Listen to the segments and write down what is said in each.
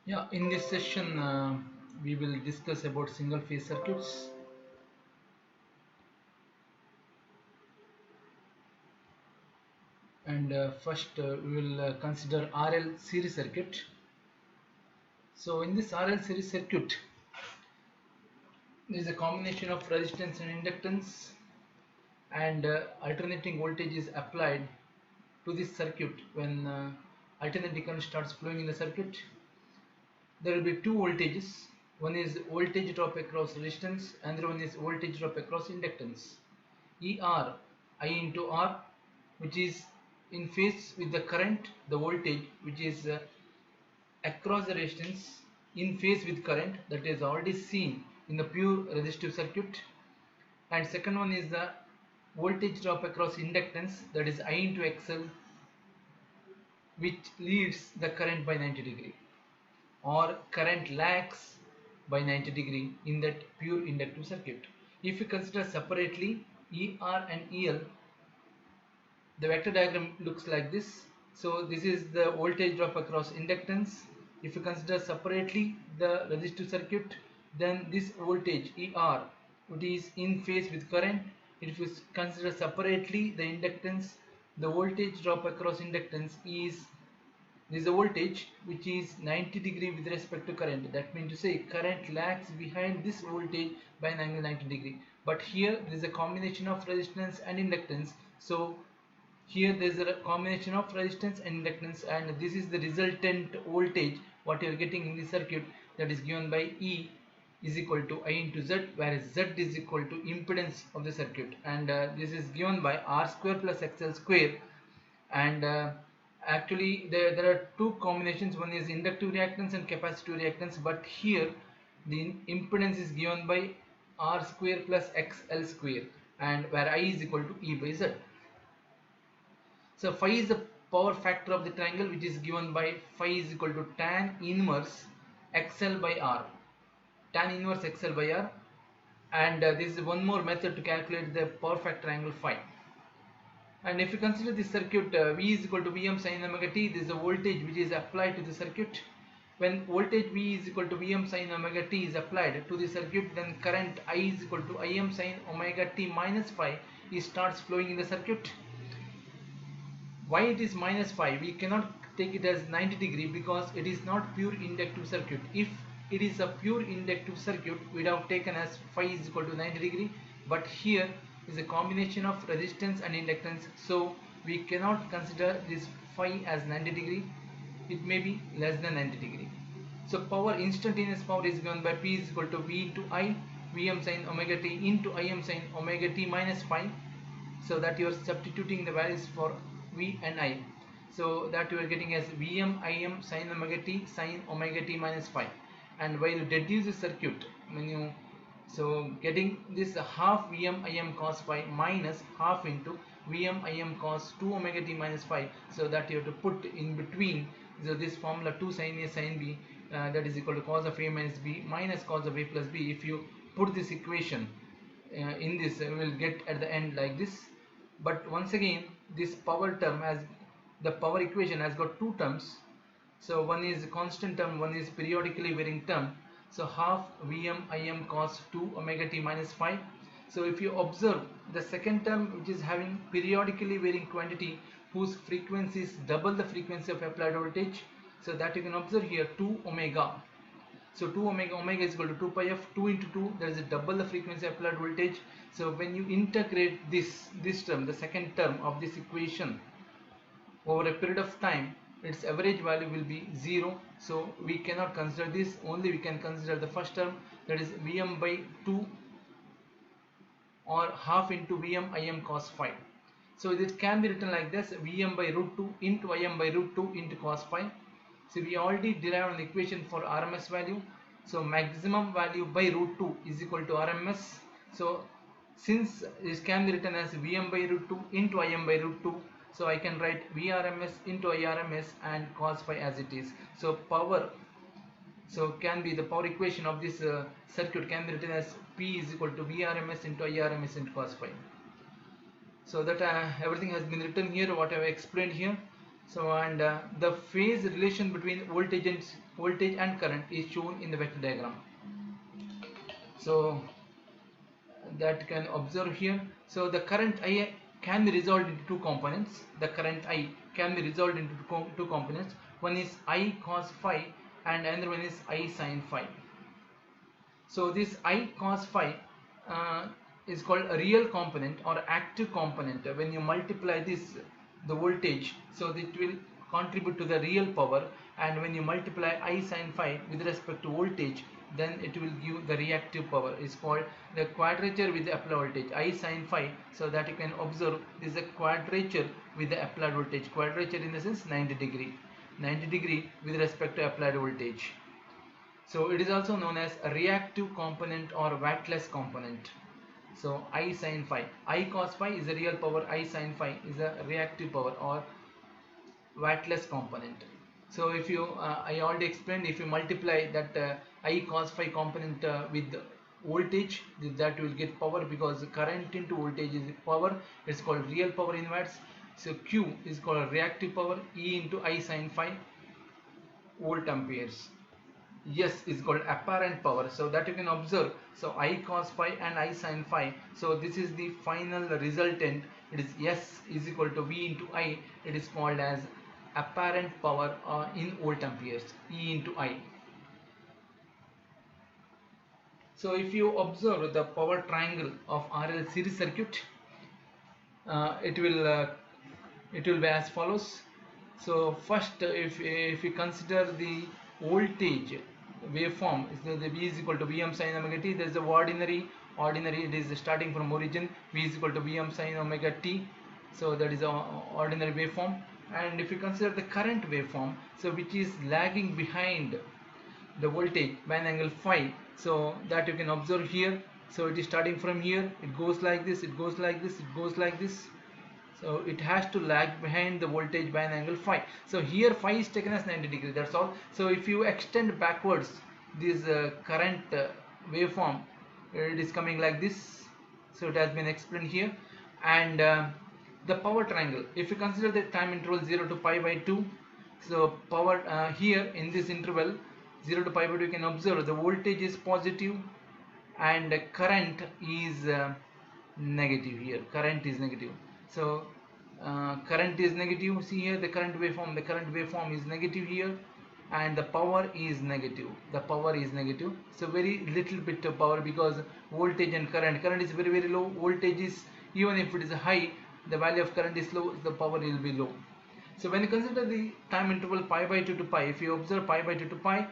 Yeah, in this session, we will discuss about single phase circuits. And first, we will consider RL series circuit. So, in this RL series circuit, there is a combination of resistance and inductance, and alternating voltage is applied to this circuit when alternating current starts flowing in the circuit. There will be two voltages. One is voltage drop across resistance, and the other one is voltage drop across inductance. ER, I into R, which is in phase with the current, the voltage which is across the resistance in phase with current, that is already seen in the pure resistive circuit. And second one is the voltage drop across inductance, that is I into XL, which leads the current by 90 degree, or current lags by 90 degree in that pure inductive circuit. If you consider separately ER and EL, the vector diagram looks like this. So this is the voltage drop across inductance. If you consider separately the resistive circuit, then this voltage ER, it is in phase with current. If you consider separately the inductance, the voltage drop across inductance is this is a voltage which is 90 degree with respect to current. That means to say current lags behind this voltage by an angle 90 degree. But here there is a combination of resistance and inductance. So here there is a combination of resistance and inductance, and this is the resultant voltage what you are getting in the circuit, that is given by E is equal to I into Z, whereas Z is equal to impedance of the circuit, and this is given by R square plus XL square. And actually there are two combinations, one is inductive reactance and capacitive reactance, but here the impedance is given by R square plus XL square, and where I is equal to E by Z. So phi is the power factor of the triangle, which is given by phi is equal to tan inverse XL by R. Tan inverse XL by R. And this is one more method to calculate the power factor angle phi. And if you consider this circuit, V is equal to Vm sin omega t, this is the voltage which is applied to the circuit. When voltage V is equal to Vm sin omega t is applied to the circuit, then current I is equal to Im sin omega t minus phi, it starts flowing in the circuit. Why it is minus phi? We cannot take it as 90 degree because it is not pure inductive circuit. If it is a pure inductive circuit, we would have taken as phi is equal to 90 degree, but here is a combination of resistance and inductance, so we cannot consider this phi as 90 degree. It may be less than 90 degree. So power, instantaneous power, is given by P is equal to V into I, Vm sin omega t into Im sin omega t minus phi. So that you are substituting the values for V and I, so that you are getting as Vm Im sin omega t minus phi. And while you deduce the circuit, when you getting this half Vm Im cos phi minus half into Vm Im cos 2 omega t minus phi, so that you have to put in between. So this formula 2 sin A sin B, that is equal to cos of A minus B minus cos of A plus B. If you put this equation in this, we will get at the end like this. But once again, this power term, as the power equation has got two terms, so one is constant term, one is periodically varying term. So half Vm Im cos 2 omega t minus phi. So if you observe the second term, which is having periodically varying quantity whose frequency is double the frequency of applied voltage, so that you can observe here 2 omega. So 2 omega is equal to 2 pi f, 2 into 2, there is a double the frequency applied voltage. So when you integrate this term, the second term of this equation, over a period of time, its average value will be 0. So we cannot consider this, only we can consider the first term, that is Vm by 2 or half into Vm Im cos phi. So it can be written like this: Vm by root 2 into Im by root 2 into cos phi. So we already derived an equation for RMS value. So maximum value by root 2 is equal to RMS. So since this can be written as Vm by root 2 into Im by root 2, so I can write Vrms into Irms and cos phi as it is. So power, so can be the power equation of this circuit can be written as P is equal to Vrms into Irms into cos phi. So that everything has been written here, what I have explained here. So and the phase relation between voltage and current is shown in the vector diagram. So that can observe here. So the current I can be resolved into two components. The current I can be resolved into two components. One is I cos phi and another one is I sin phi. So this I cos phi is called a real component or active component. When you multiply this, the voltage, so it will contribute to the real power, and when you multiply I sin phi with respect to voltage, then it will give the reactive power. It's called the quadrature with the applied voltage, I sin phi. So that you can observe, this is a quadrature with the applied voltage. Quadrature in the sense 90 degree with respect to applied voltage. So it is also known as a reactive component or wattless component. So I sin phi, I cos phi is a real power, I sin phi is a reactive power or wattless component. So if you I already explained, if you multiply that I cos phi component with voltage, that will get power, because current into voltage is power. It's called real power in watts. So Q is called reactive power, E into I sin phi volt amperes. S is called apparent power. So that you can observe. So I cos phi and I sin phi. So this is the final resultant. It is S is equal to V into I. It is called as apparent power in volt amperes, E into I. So if you observe the power triangle of RL series circuit, it will be as follows. So first, if we consider the voltage waveform, so the V is equal to Vm sin omega t. There is a ordinary, it is starting from origin. V is equal to Vm sin omega t. So that is a ordinary waveform. And if you consider the current waveform, so which is lagging behind the voltage by an angle phi, so that you can observe here. So it is starting from here, it goes like this, it goes like this, it goes like this. So it has to lag behind the voltage by an angle phi. So here phi is taken as 90 degree, that's all. So if you extend backwards this current waveform, it is coming like this. So it has been explained here. And the power triangle, if you consider the time interval 0 to pi by 2, so power here in this interval 0 to pi by 2, you can observe the voltage is positive and current is negative. Here current is negative. So current is negative. See here the current waveform is negative here, and the power is negative. So very little bit of power, because voltage and current is very low. Voltage is, even if it is high, the value of current is low, the power will be low. So when you consider the time interval pi by 2 to pi, if you observe pi by 2 to pi,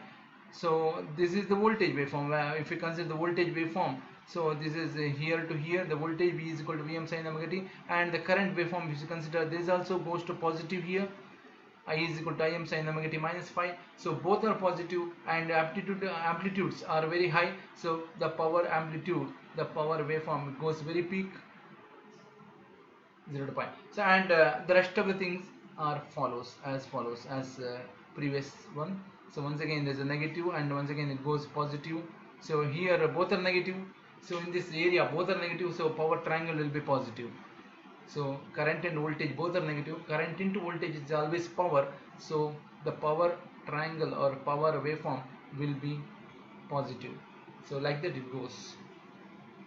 so this is the voltage waveform. If you consider the voltage waveform, so this is here to here, the voltage V is equal to Vm sin omega t, and the current waveform, if you consider, this also goes to positive here. I is equal to Im sin omega t minus phi. So both are positive, and amplitudes are very high. So the power amplitude, the power waveform goes very peak, 0 to pi. So and the rest of the things are as previous one. So once again there is a negative, and once again it goes positive. So here both are negative. So in this area both are negative, so power triangle will be positive. So current and voltage both are negative. Current into voltage is always power, so the power triangle or power waveform will be positive. So like that it goes.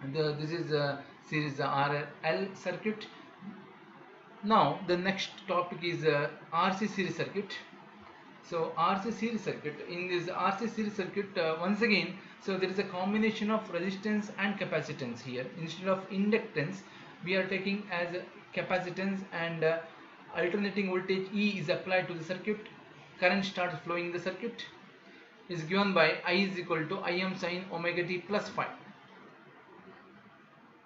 And this is a series RL circuit. Now the next topic is RC series circuit. So RC series circuit, in this RC series circuit, once again, so there is a combination of resistance and capacitance here. Instead of inductance, we are taking as capacitance, and alternating voltage E is applied to the circuit. Current starts flowing in the circuit, is given by I is equal to Im sin omega t plus phi.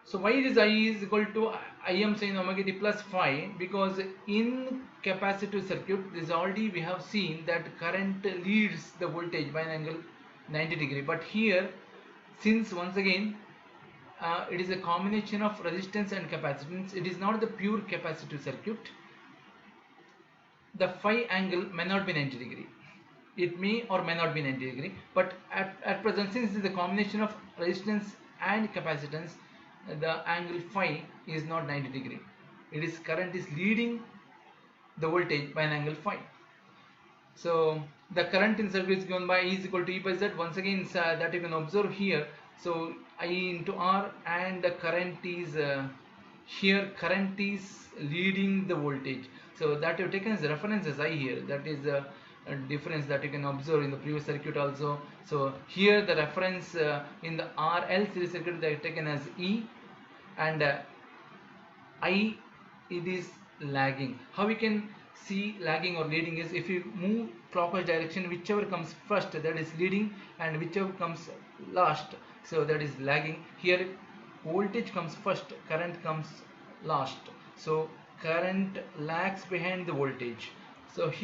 So why it is I is equal to Im sin omega t plus phi? Because in capacitive circuit, this already we have seen that current leads the voltage by an angle 90 degree. But here, since once again it is a combination of resistance and capacitance, it is not the pure capacitive circuit. The phi angle may not be 90 degree. It may or may not be 90 degree. But at present, since it is a combination of resistance and capacitance, the angle phi is not 90 degree. It is current is leading the voltage by an angle phi. So the current in circuit is given by E is equal to E by Z. Once again that you can observe here. So I into R, and the current is here, current is leading the voltage. So that you have taken as reference as I here. That is a difference that you can observe in the previous circuit also. So here the reference in the RL series circuit they are taken as E, and I, it is lagging. How we can see lagging or leading is if you move clockwise direction, whichever comes first that is leading, and whichever comes last, so that is lagging. Here voltage comes first, current comes last, so current lags behind the voltage. So here